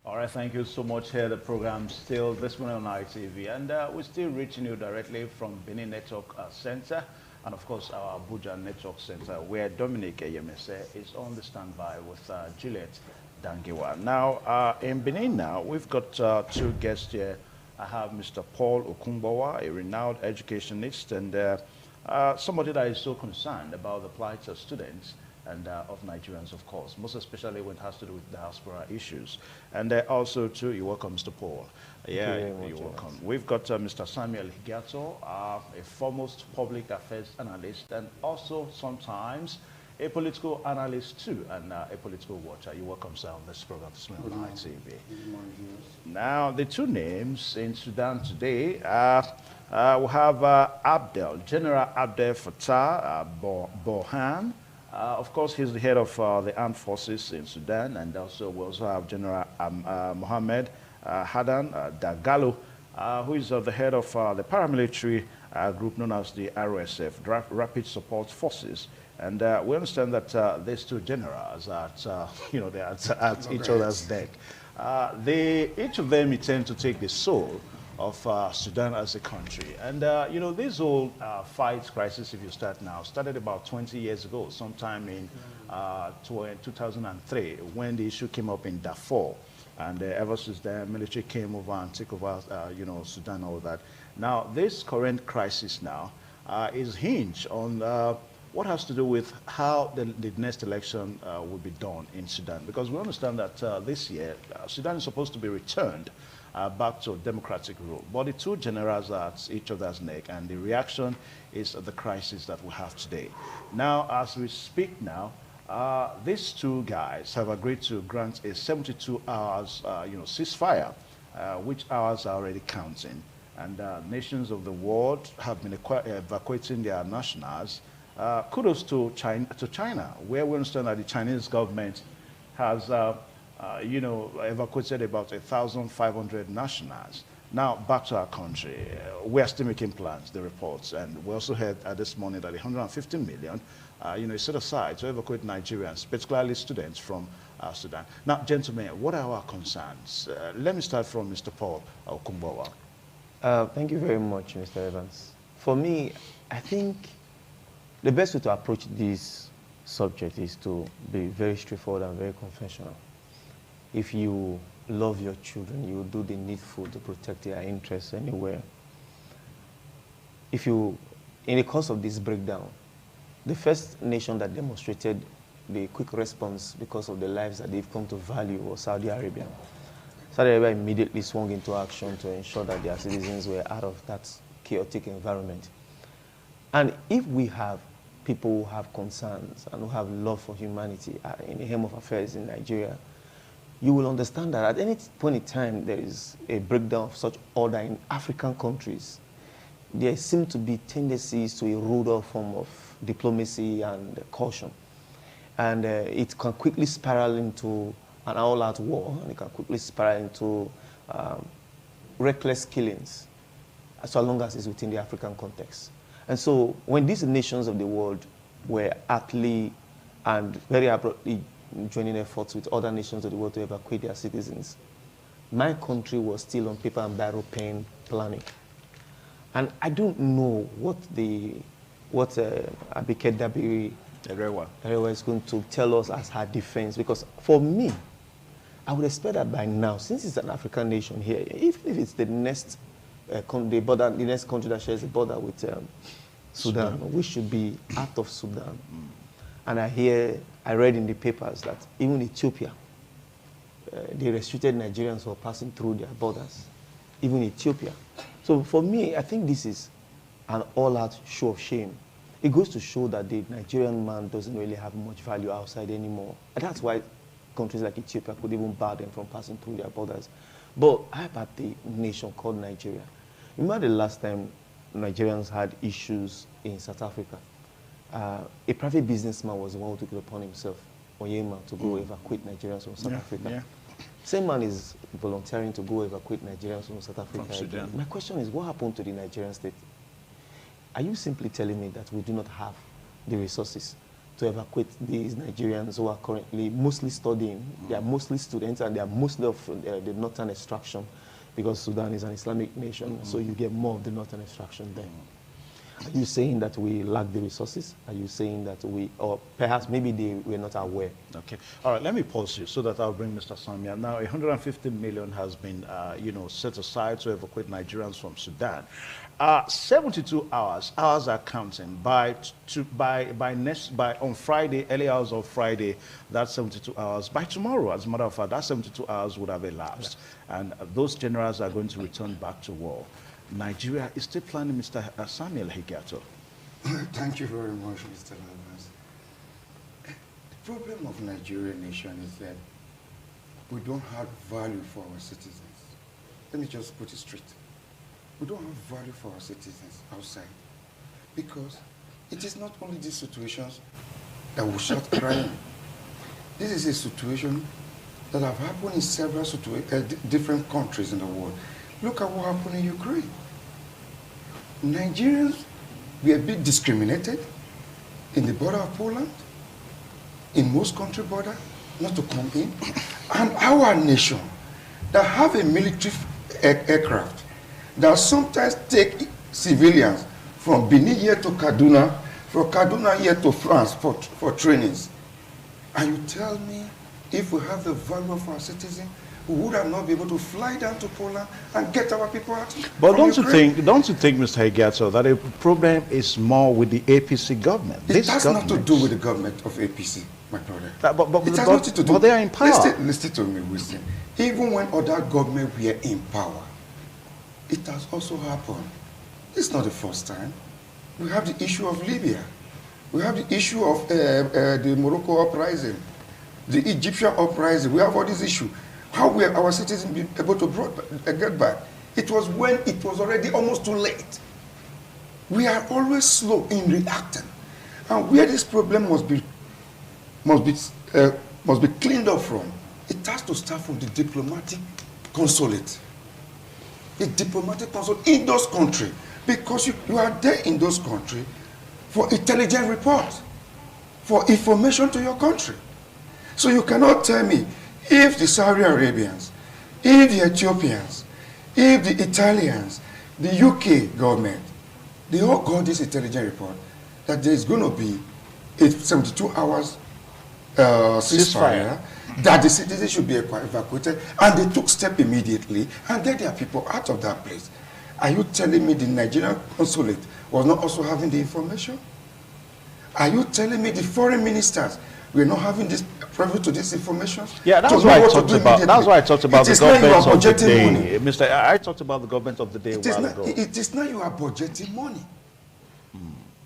All right, thank you so much. Here, the program still this morning on ITV, and we're still reaching you directly from Benin Network Center, and of course our Abuja Network Center, where Dominic Eyemese is on the standby with Juliet Dangiwa. Now, in Benin, now we've got two guests here. I have Mr. Paul Okumbawa, a renowned educationist, and somebody that is so concerned about the plight of students and of Nigerians, of course, most especially when it has to do with diaspora issues. And also, too, you're welcome, Mr. Paul. Yeah, you're welcome. We've got Mr. Samuel Higato, a foremost public affairs analyst, and also sometimes a political analyst, too, and a political watcher. You're welcome, sir, on this program this morning on ITV. Good morning. Now, the two names in Sudan today, we have Abdel, General Abdel Fattah Burhan. Of course, he's the head of the armed forces in Sudan, and also we also have General Mohammed Hadan Dagalo, who is the head of the paramilitary group known as the RSF, Rapid Support Forces. And we understand that these two generals are they're at each other's neck. Each of them intend to take the soul of Sudan as a country. And, this whole fight crisis, if you start now, started about 20 years ago, sometime in 2003, when the issue came up in Darfur. And ever since then, military came over and took over, Sudan, all that. Now, this current crisis now is hinged on what has to do with how the next election will be done in Sudan. Because we understand that this year, Sudan is supposed to be returned back to democratic rule. But the two generals are at each other's neck, and the reaction is the crisis that we have today. Now, as we speak now, these two guys have agreed to grant a 72 hours, ceasefire, which hours are already counting. And nations of the world have been evacuating their nationals. Kudos to China, where we understand that the Chinese government has evacuated about 1,500 nationals. Now, back to our country. We are still making plans, the reports, and we also heard this morning that 150 million, is set aside to evacuate Nigerians, particularly students from Sudan. Now, gentlemen, what are our concerns? Let me start from Mr. Paul Okumbawa. Thank you very much, Mr. Evans. For me, I think the best way to approach this subject is to be very straightforward and very conventional. If you love your children, you will do the needful to protect their interests anywhere. In the course of this breakdown, the first nation that demonstrated the quick response because of the lives that they've come to value was Saudi Arabia. Saudi Arabia immediately swung into action to ensure that their citizens were out of that chaotic environment. And if we have people who have concerns and who have love for humanity in the helm of affairs in Nigeria, you will understand that at any point in time there is a breakdown of such order in African countries, there seem to be tendencies to a ruder form of diplomacy and caution. And it can quickly spiral into an all-out war, and it can quickly spiral into reckless killings, so long as it's within the African context. And so when these nations of the world were aptly and very abruptly joining efforts with other nations of the world to evacuate their citizens, my country was still on paper and biro pen planning. And I don't know what Abike Dabiri Erewa is going to tell us as her defense, because for me, I would expect that by now, since it's an African nation here, even if it's the next the next country that shares the border with Sudan, we should be out of Sudan. And I read in the papers that even Ethiopia, they restricted Nigerians from passing through their borders, even Ethiopia. So for me, I think this is an all-out show of shame. It goes to show that the Nigerian man doesn't really have much value outside anymore. And that's why countries like Ethiopia could even bar them from passing through their borders. But how about the nation called Nigeria? Remember the last time Nigerians had issues in South Africa? A private businessman was the one who took it upon himself, Oyema, to go evacuate Nigerians from South Africa. Yeah. Same man is volunteering to go evacuate Nigerians from South Africa. My question is, what happened to the Nigerian state? Are you simply telling me that we do not have the resources to evacuate these Nigerians who are currently mostly studying. They are mostly students, and they are mostly of the northern extraction, because Sudan is an Islamic nation, so you get more of the northern extraction there. Are you saying that we lack the resources? Are you saying that we, or perhaps maybe we're not aware? Okay. All right, let me pause you so that I'll bring Mr. Samia. Now, 150 million has been, set aside to evacuate Nigerians from Sudan. 72 hours are counting. On Friday, early hours of Friday, that's 72 hours. By tomorrow, as a matter of fact, that 72 hours would have elapsed. And those generals are going to return back to war. Nigeria is still planning, Mr. Samuel Higato. Thank you very much, Mr. Lavas. The problem of Nigerian nation is that we don't have value for our citizens. Let me just put it straight. We don't have value for our citizens outside, because it is not only these situations that we start crying. This is a situation that have happened in several different countries in the world. Look at what happened in Ukraine. Nigerians were a bit discriminated in the border of Poland, in most country border, not to come in. And our nation that have a military aircraft that sometimes take civilians from Benin here to Kaduna, from Kaduna here to France for trainings. And you tell me, if we have the value of our citizens, we would have not been able to fly down to Poland and get our people out. But don't you think, Mr. Higato, that the problem is more with the APC government? It has not to do with the government of APC, my brother. It has nothing to do. But they are in power. Listen to me, Wilson. Even when other governments were in power, it has also happened. It's not the first time. We have the issue of Libya. We have the issue of the Morocco uprising, the Egyptian uprising. We have all these issues. How were our citizens be able to get back? It was when it was already almost too late. We are always slow in reacting. And where this problem must be cleaned up from, it has to start from the diplomatic consulate. The diplomatic consulate in those countries, because you are there in those countries for intelligence reports, for information to your country. So you cannot tell me, if the Saudi Arabians, if the Ethiopians, if the Italians, the UK government, they all got this intelligence report that there is going to be a 72 hours ceasefire, that the citizens should be evacuated, and they took step immediately and get their people out of that place. Are you telling me the Nigerian consulate was not also having the information? Are you telling me the foreign ministers were not having this privy to this information? Yeah, that's why I talked about. That's why I talked about the government of the day, money. Mr. I talked about the government of the day a while ago. It is now you are budgeting money.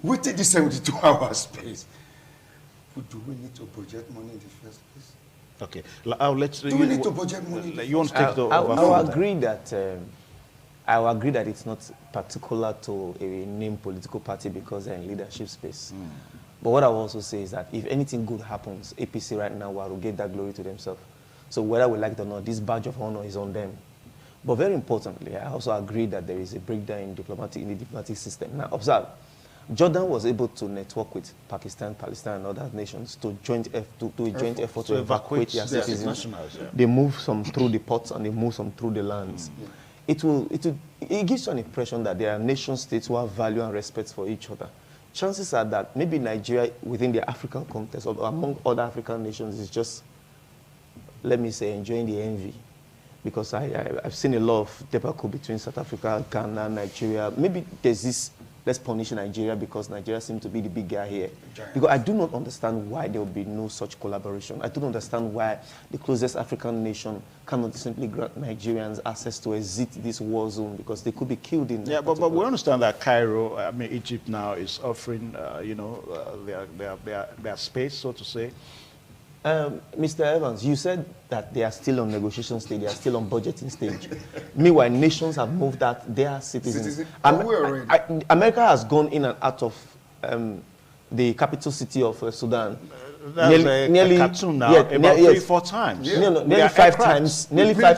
Within the 72 hours space. But do we need to budget money in the first place? Okay, let's. Do we need to budget money? You want to take the? I will agree that. I will agree that it's not particular to a named political party because they're in leadership space. But what I will also say is that if anything good happens, APC right now will get that glory to themselves. So whether we like it or not, this badge of honor is on them. But very importantly, I also agree that there is a breakdown in the diplomatic system. Now, observe, Jordan was able to network with Pakistan, Palestine, and other nations to joint effort to evacuate their citizens. They move some through the ports and they move some through the lands. It gives you an impression that there are nation states who have value and respect for each other. Chances are that maybe Nigeria, within the African context or among other African nations, is just, let me say, enjoying the envy. Because I've seen a lot of debacle between South Africa, Ghana, Nigeria. Maybe there's this, let's punish Nigeria because Nigeria seems to be the big guy here. Because I do not understand why there will be no such collaboration. I don't understand why the closest African nation cannot simply grant Nigerians access to exit this war zone because they could be killed in. Yeah, but we understand that Cairo, Egypt now is offering, their space, so to say. Mr. Evans, you said that they are still on negotiation stage, they are still on budgeting stage. Meanwhile, nations have moved out their citizens. America has gone in and out of the capital city of Sudan. Nearly Khartoum now, about 3-4 times. Yeah. Nearly five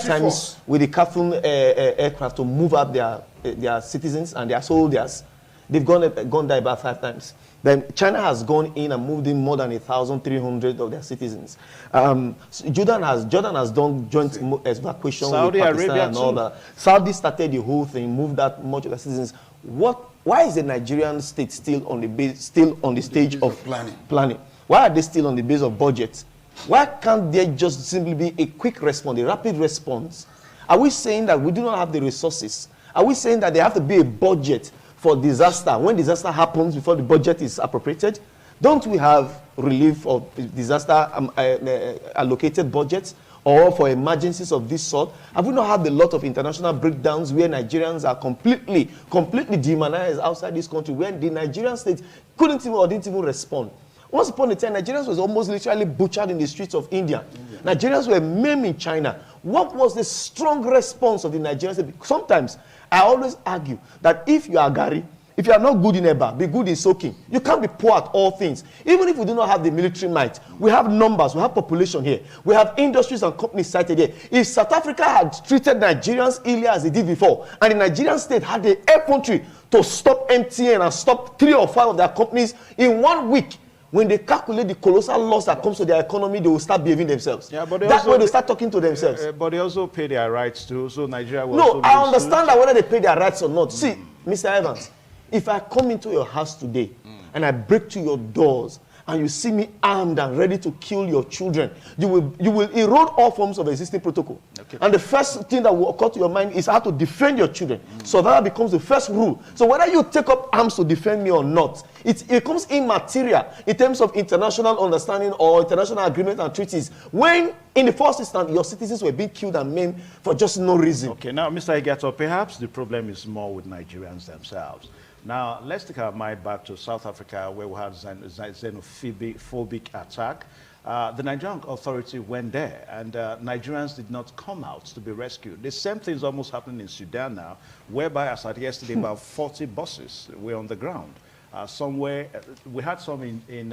times with the Khartoum aircraft to move up their citizens and their soldiers. They've gone there about 5 times. Then China has gone in and moved in more than 1,300 of their citizens. Jordan has done joint evacuation Saudi with Pakistan Arabia and all too. that. Saudi started the whole thing, moved that much of their citizens. Why is the Nigerian state still on the stage of planning? Why are they still on the base of budget? Why can't there just simply be a quick response, a rapid response? Are we saying that we do not have the resources? Are we saying that there have to be a budget for disaster? When disaster happens, before the budget is appropriated, don't we have relief or disaster allocated budgets, or for emergencies of this sort? Have we not had a lot of international breakdowns where Nigerians are completely demonized outside this country, where the Nigerian state didn't even respond? Once upon a time, Nigerians was almost literally butchered in the streets of India. Nigerians were maimed in China. What was the strong response of the Nigerians? Sometimes, I always argue that if you are Gary, if you are not good in Eba, be good in soaking. You can't be poor at all things. Even if we do not have the military might, we have numbers, we have population here. We have industries and companies sited here. If South Africa had treated Nigerians illy as they did before, and the Nigerian state had the infantry to stop MTN and stop 3 or 5 of their companies in 1 week, when they calculate the colossal loss that comes to their economy, they will start behaving themselves. Yeah, but that's when they start talking to themselves. But they also pay their rights too, so Nigeria will No, also I understand that whether they pay their rights or not. See, Mr. Evans, if I come into your house today and I break to your doors and you see me armed and ready to kill your children, you will erode all forms of existing protocol. Okay. And the first thing that will occur to your mind is how to defend your children. So that becomes the first rule. So whether you take up arms to defend me or not, it becomes immaterial in terms of international understanding or international agreement and treaties, when in the first instance your citizens were being killed and maimed for just no reason. Okay, now Mr. Igato, perhaps the problem is more with Nigerians themselves. Now, let's take our mind back to South Africa, where we had xenophobic attack. The Nigerian authority went there, and Nigerians did not come out to be rescued. The same thing is almost happening in Sudan now, whereby, as at yesterday, about 40 buses were on the ground. Somewhere, we had some in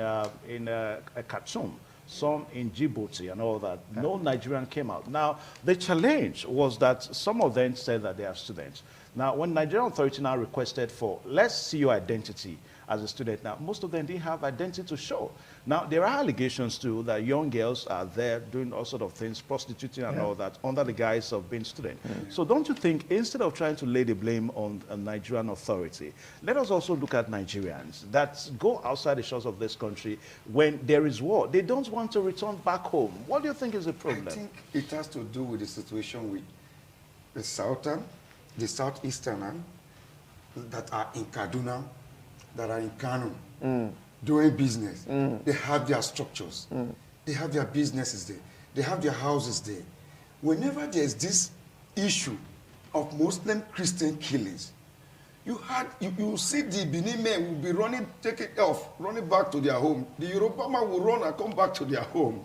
Khartoum, some in Djibouti and all that. No Nigerian came out. Now, the challenge was that some of them said that they are students. Now, when Nigerian authority now requested for, let's see your identity as a student. Now, most of them didn't have identity to show. Now, there are allegations too that young girls are there doing all sorts of things, prostituting and all that, under the guise of being student. So don't you think, instead of trying to lay the blame on a Nigerian authority, let us also look at Nigerians that go outside the shores of this country when there is war. They don't want to return back home. What do you think is the problem? I think it has to do with the situation with the southern, the southeastern that are in Kaduna, that are in Kano, doing business. They have their structures. They have their businesses there. They have their houses there. Whenever there's this issue of Muslim-Christian killings, you see the Benin men will be running, take it off, running back to their home. The Yoruba man will run and come back to their home.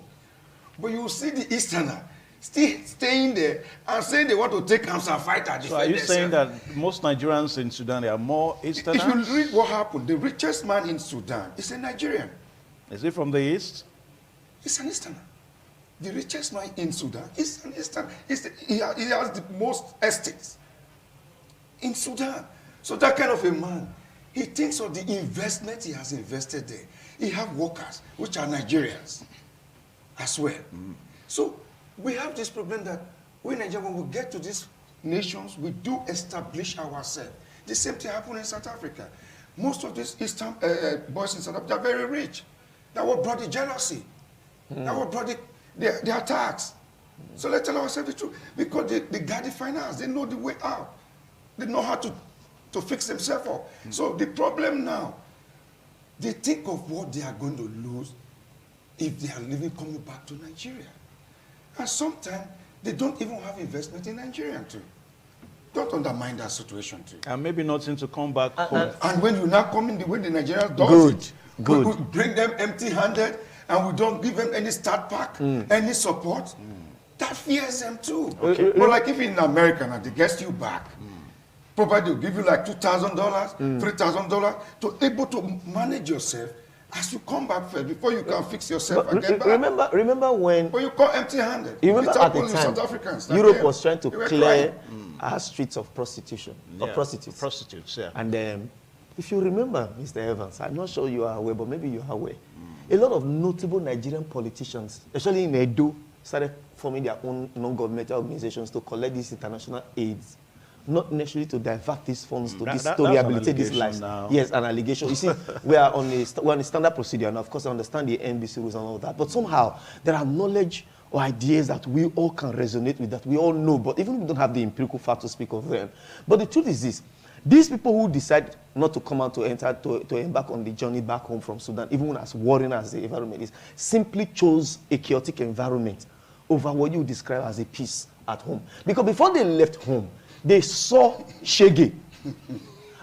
But you see the Easterner still staying there and saying they want to take arms and fight and defend So are you saying themselves. that most Nigerians in Sudan, they are more Easterners? If you read what happened, the richest man in Sudan is a Nigerian. Is it from the East? He's an Easterner. The richest man in Sudan is an Easterner. He has the most estates in Sudan. So that kind of a man, he thinks of the investment he has invested there. He have workers, which are Nigerians as well. So we have this problem that we Nigerians, when we get to these nations, we do establish ourselves. The same thing happened in South Africa. Most of these Eastern boys in South Africa are very rich. That what brought the jealousy. That what brought the attacks. So let's tell ourselves the truth. Because they got the finance. They know the way out. They know how to fix themselves up. So the problem now, they think of what they are going to lose if they are living coming back to Nigeria. And sometimes they don't even have investment in Nigeria too. Don't undermine that situation too. And maybe nothing to come back home. And when you now come in the way the Nigerians do we bring them empty-handed and we don't give them any start pack, any support, that fears them too. Okay. But like if in America now they get you back, probably they'll give you like $2,000, $3,000 to able to manage yourself as you come back first before you can fix yourself and get back. Remember when you come empty-handed. You remember at the time, South Africans, Europe was trying to clear our streets of prostitution, of prostitutes. Prostitutes, yeah. And If you remember, Mr. Evans, I'm not sure you are aware, but maybe you are aware. A lot of notable Nigerian politicians, especially in Edo, started forming their own non-governmental organizations to collect these international aids, not necessarily to divert these funds to rehabilitate these lives. Now. Yes, an allegation. You see, we're on a standard procedure, and of course I understand the NBC rules and all that, but somehow there are knowledge or ideas that we all can resonate with, that we all know, but even if we don't have the empirical fact to speak of them. But the truth is this: these people who decide not to come out to embark on the journey back home from Sudan, even as worrying as the environment is, simply chose a chaotic environment over what you describe as a peace at home. Because before they left home, they saw Shege.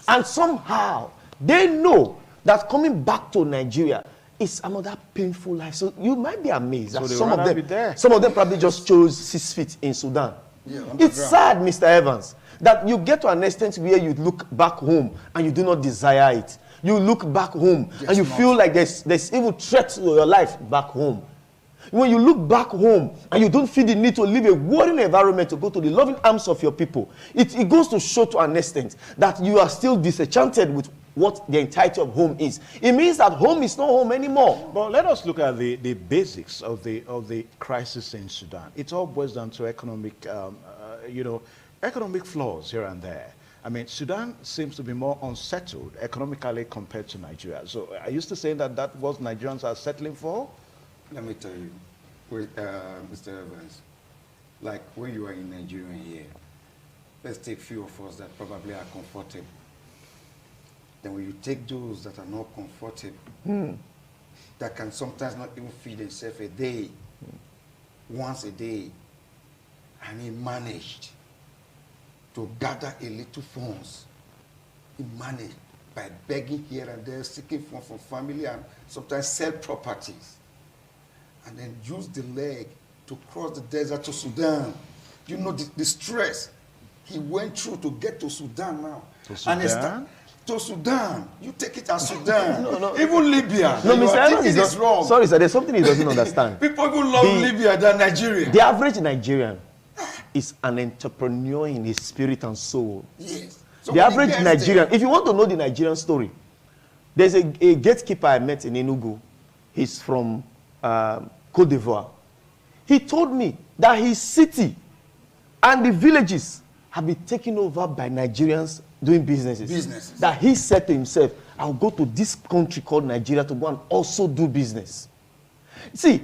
And somehow, they know that coming back to Nigeria is another painful life. So you might be amazed that some of them probably just chose 6 feet in Sudan. Yeah, it's sad, Mr. Evans, that you get to an extent where you look back home and you do not desire it. You look back home and you feel like there's even threat to your life back home. When you look back home and you don't feel the need to leave a worrying environment to go to the loving arms of your people, it goes to show to an extent that you are still disenchanted with what the entirety of home is. It means that home is not home anymore. But let us look at the basics of the crisis in Sudan. It all boils down to economic, economic flaws here and there. I mean, Sudan seems to be more unsettled economically compared to Nigeria. So are you still saying that that's what Nigerians are settling for? Let me tell you, Mr. Evans, like when you are in Nigeria here, let's take few of us that probably are comfortable. Then when you take those that are not comfortable, that can sometimes not even feed themselves a day, once a day, and he managed to gather a little funds. He managed by begging here and there, seeking funds from family, and sometimes sell properties, and then use the leg to cross the desert to Sudan. You know the stress he went through to get to Sudan now. To Sudan? To Sudan. You take it as Sudan. No. Even Libya. No, Mr. Evans is wrong. Sorry, sir, there's something he doesn't understand. People even love Libya than Nigeria. The average Nigerian is an entrepreneur in his spirit and soul. Yes. So the average Nigerian, if you want to know the Nigerian story, there's a gatekeeper I met in Enugu. He's from Côte d'Ivoire. He told me that his city and the villages have been taken over by Nigerians doing businesses. That he said to himself, I'll go to this country called Nigeria to go and also do business. See,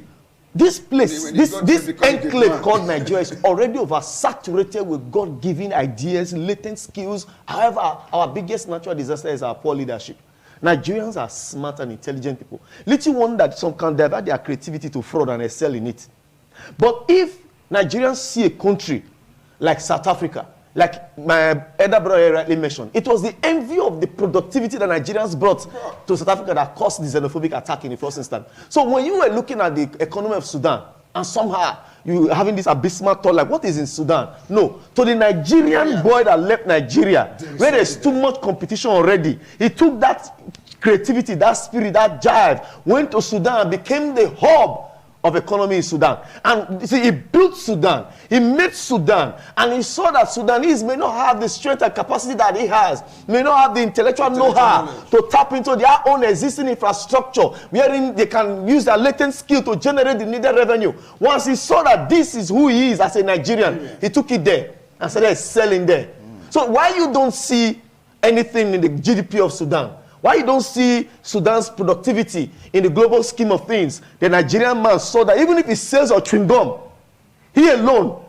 this place, this enclave called Nigeria is already oversaturated with God-given ideas, latent skills. However, our biggest natural disaster is our poor leadership. Nigerians are smart and intelligent people. Little wonder that some can divert their creativity to fraud and excel in it. But if Nigerians see a country like South Africa, like my elder brother rightly mentioned, it was the envy of the productivity that Nigerians brought to South Africa that caused the xenophobic attack in the first instance. So when you were looking at the economy of Sudan, and somehow you were having this abysmal thought, like, what is in Sudan? No, to the Nigerian boy that left Nigeria, where there's too much competition already, he took that creativity, that spirit, that jive, went to Sudan and became the hub of economy in Sudan. And you see, he built Sudan, he made Sudan, and he saw that Sudanese may not have the strength and capacity that he has, may not have the intellectual know-how to tap into their own existing infrastructure, wherein they can use their latent skill to generate the needed revenue. Once he saw that this is who he is as a Nigerian, he took it there and started selling there. So why you don't see anything in the GDP of Sudan? Why you don't see Sudan's productivity in the global scheme of things? The Nigerian man saw that even if he sells a chewing gum, he alone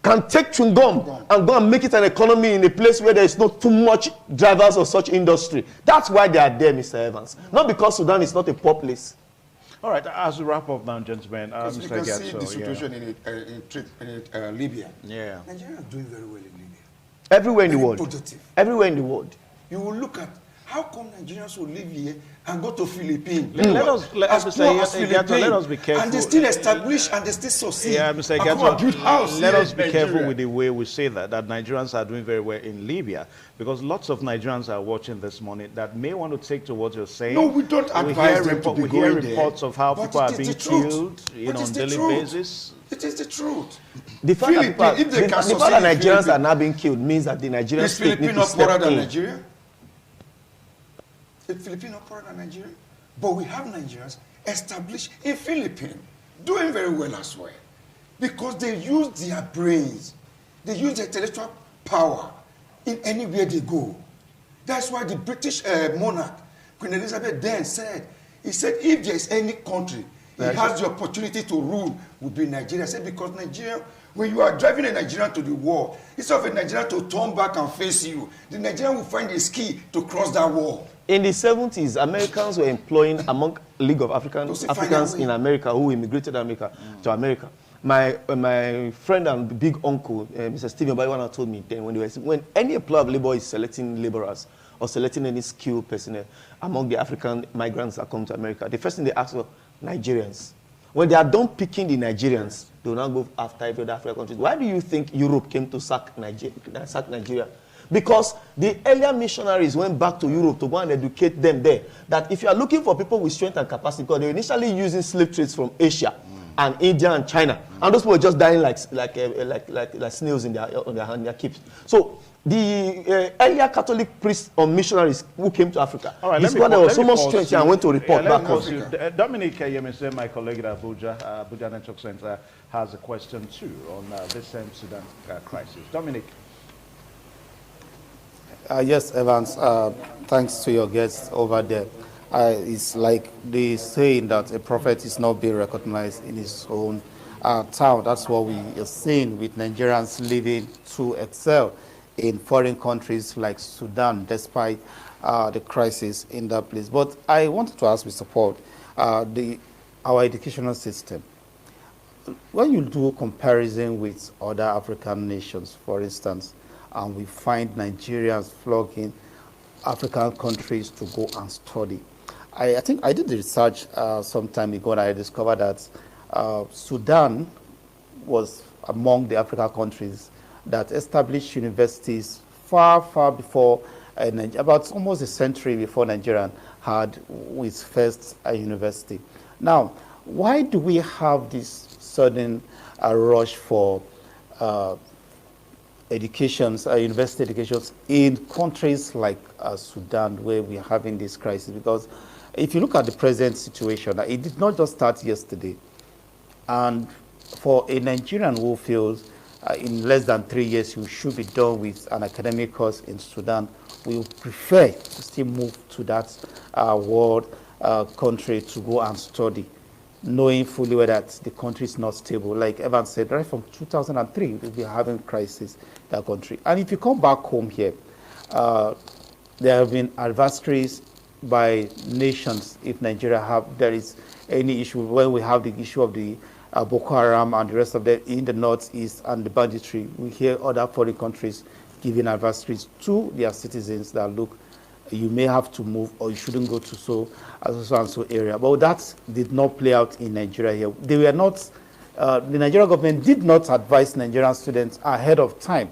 can take chewing gum and go and make it an economy in a place where there is not too much drivers of such industry. That's why they are there, Mr. Evans. Not because Sudan is not a poor place. All right, as we wrap up now, gentlemen, Mr. You can see the situation in Libya. Yeah. Nigeria is doing very well in Libya. Everywhere in the world. Productive. Everywhere in the world. You will look at how come Nigerians will live here and go to Philippines? Let us be careful. And they still establish and they still succeed. Yeah, Mr. Egato, let us be careful with the way we say that Nigerians are doing very well in Libya, because lots of Nigerians are watching this morning that may want to take to what you're saying. No, we don't advise them to be going there. We hear reports of how people are being killed on a daily basis. It is the truth. The fact that Nigerians are now being killed means that the Nigerian state needs to step in. Is Philippines not poorer than Nigeria? a Filipino foreigner Nigerian, but we have Nigerians established in Philippines, doing very well as well, because they use their brains, they use their intellectual power in anywhere they go. That's why the British monarch, Queen Elizabeth then said, he said, if there is any country he has the opportunity to rule, would be Nigeria. I said, because Nigeria, when you are driving a Nigerian to the wall, instead of a Nigerian to turn back and face you, the Nigerian will find a ski to cross that wall. In the 70s, Americans were employing among League of Africans in America who immigrated to America. My friend and big uncle, Mr. Stephen Bayiwana, told me then when any employer of labor is selecting laborers or selecting any skilled personnel among the African migrants that come to America, the first thing they ask for, Nigerians. When they are done picking the Nigerians, they will now go after every other African countries. Why do you think Europe came to sack Nigeria? Because the earlier missionaries went back to Europe to go and educate them there. That if you are looking for people with strength and capacity, because they were initially using slave trades from Asia and India and China, and those people were just dying like snails in their keeps. So the earlier Catholic priests or missionaries who came to Africa, there was so much strength and went to report back home. Dominic Yemese, my colleague at Abuja Network Center, has a question too on this same Sudan crisis. Dominic. Yes, Evans, thanks to your guests over there. It's like the saying that a prophet is not being recognized in his own town. That's what we are seeing with Nigerians living to excel in foreign countries like Sudan, despite the crisis in that place. But I wanted to ask Mr. Paul, our educational system. When you do comparison with other African nations, for instance, and we find Nigerians flocking African countries to go and study. I think I did the research some time ago, and I discovered that Sudan was among the African countries that established universities far, far before, about almost a century before Nigeria had its first university. Now, why do we have this sudden rush for university educations in countries like Sudan, where we are having this crisis? Because if you look at the present situation, it did not just start yesterday. And for a Nigerian who feels in less than 3 years you should be done with an academic course in Sudan, we would prefer to still move to that world country to go and study, knowing fully well that the country is not stable. Like Evan said, right from 2003, we are having crisis in that country. And if you come back home here, there have been adversaries by nations. If Nigeria there is any issue, when we have the issue of the Boko Haram and the rest of them in the northeast and the banditry, we hear other foreign countries giving adversaries to their citizens that, look, you may have to move or you shouldn't go to so and so area. But that did not play out in Nigeria here. They were not, the Nigerian government did not advise Nigerian students ahead of time.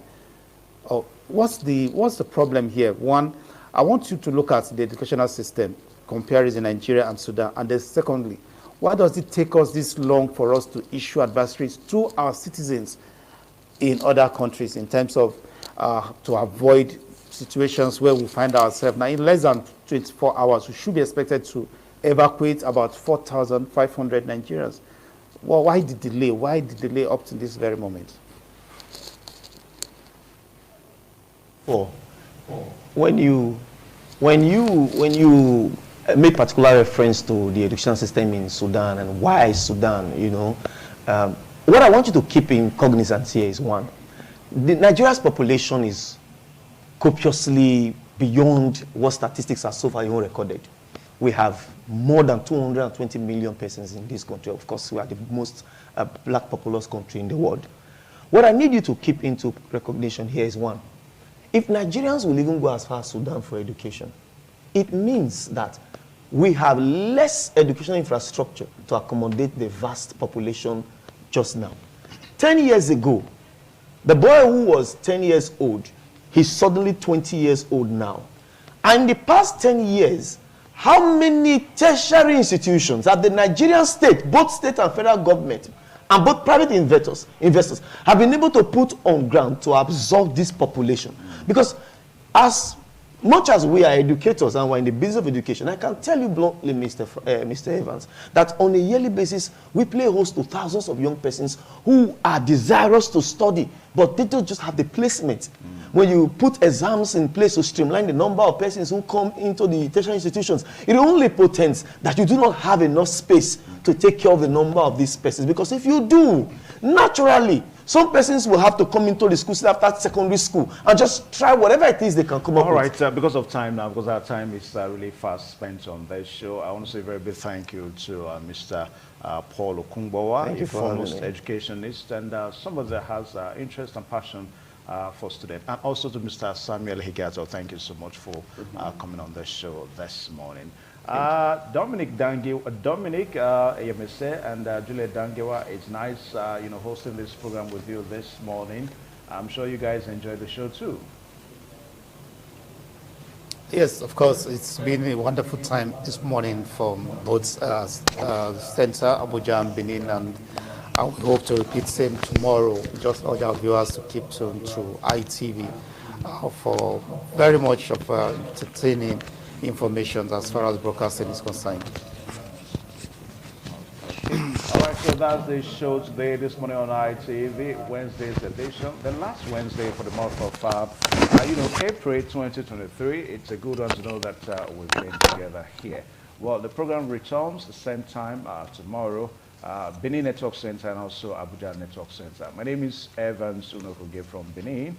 What's the problem here? One, I want you to look at the educational system, comparison Nigeria and Sudan. And then secondly, why does it take us this long for us to issue advisories to our citizens in other countries in terms of to avoid situations where we find ourselves? Now, in less than 24 hours, we should be expected to evacuate about 4,500 Nigerians. Well, why the delay? Why the delay up to this very moment? When you make particular reference to the education system in Sudan and why Sudan, what I want you to keep in cognizance here is one, Nigeria's population is copiously beyond what statistics are so far even recorded. We have more than 220 million persons in this country. Of course, we are the most black populous country in the world. What I need you to keep into recognition here is one, if Nigerians will even go as far as Sudan for education, it means that we have less educational infrastructure to accommodate the vast population just now. 10 years ago, the boy who was 10 years old, he's suddenly 20 years old now. And in the past 10 years, how many tertiary institutions have the Nigerian state, both state and federal government, and both private investors have been able to put on ground to absorb this population? Because as Much as we are educators and we're in the business of education, I can tell you bluntly, Mr. Evans, that on a yearly basis, we play host to thousands of young persons who are desirous to study, but they don't just have the placement. When you put exams in place to streamline the number of persons who come into the tertiary institutions, it only portends that you do not have enough space to take care of the number of these persons. Because if you do, naturally, some persons will have to come into the school after secondary school and just try whatever it is they can come up with. All right, because of time now, because our time is really fast spent on this show, I want to say a very big thank you to Mr. Paul Okungbowa, a foremost educationist and somebody that has interest and passion for students, and also to Mr. Samuel Higato. Thank you so much for coming on the show this morning. Dominic Yemese and Juliet Dangewa, it's nice, hosting this program with you this morning. I'm sure you guys enjoyed the show too. Yes, of course, it's been a wonderful time this morning from both Center, Abuja and Benin, and I would hope to repeat same tomorrow. Just urge our viewers to keep tuned to ITV for very much of entertaining information as far as broadcasting is concerned. All right, so that's the show today, this morning on ITV, Wednesday's edition, the last Wednesday for the month of April 2023. It's a good one to know that we've been together here. Well, the program returns the same time tomorrow, Benin Network Center and also Abuja Network Center. My name is Evans Unokoge from Benin.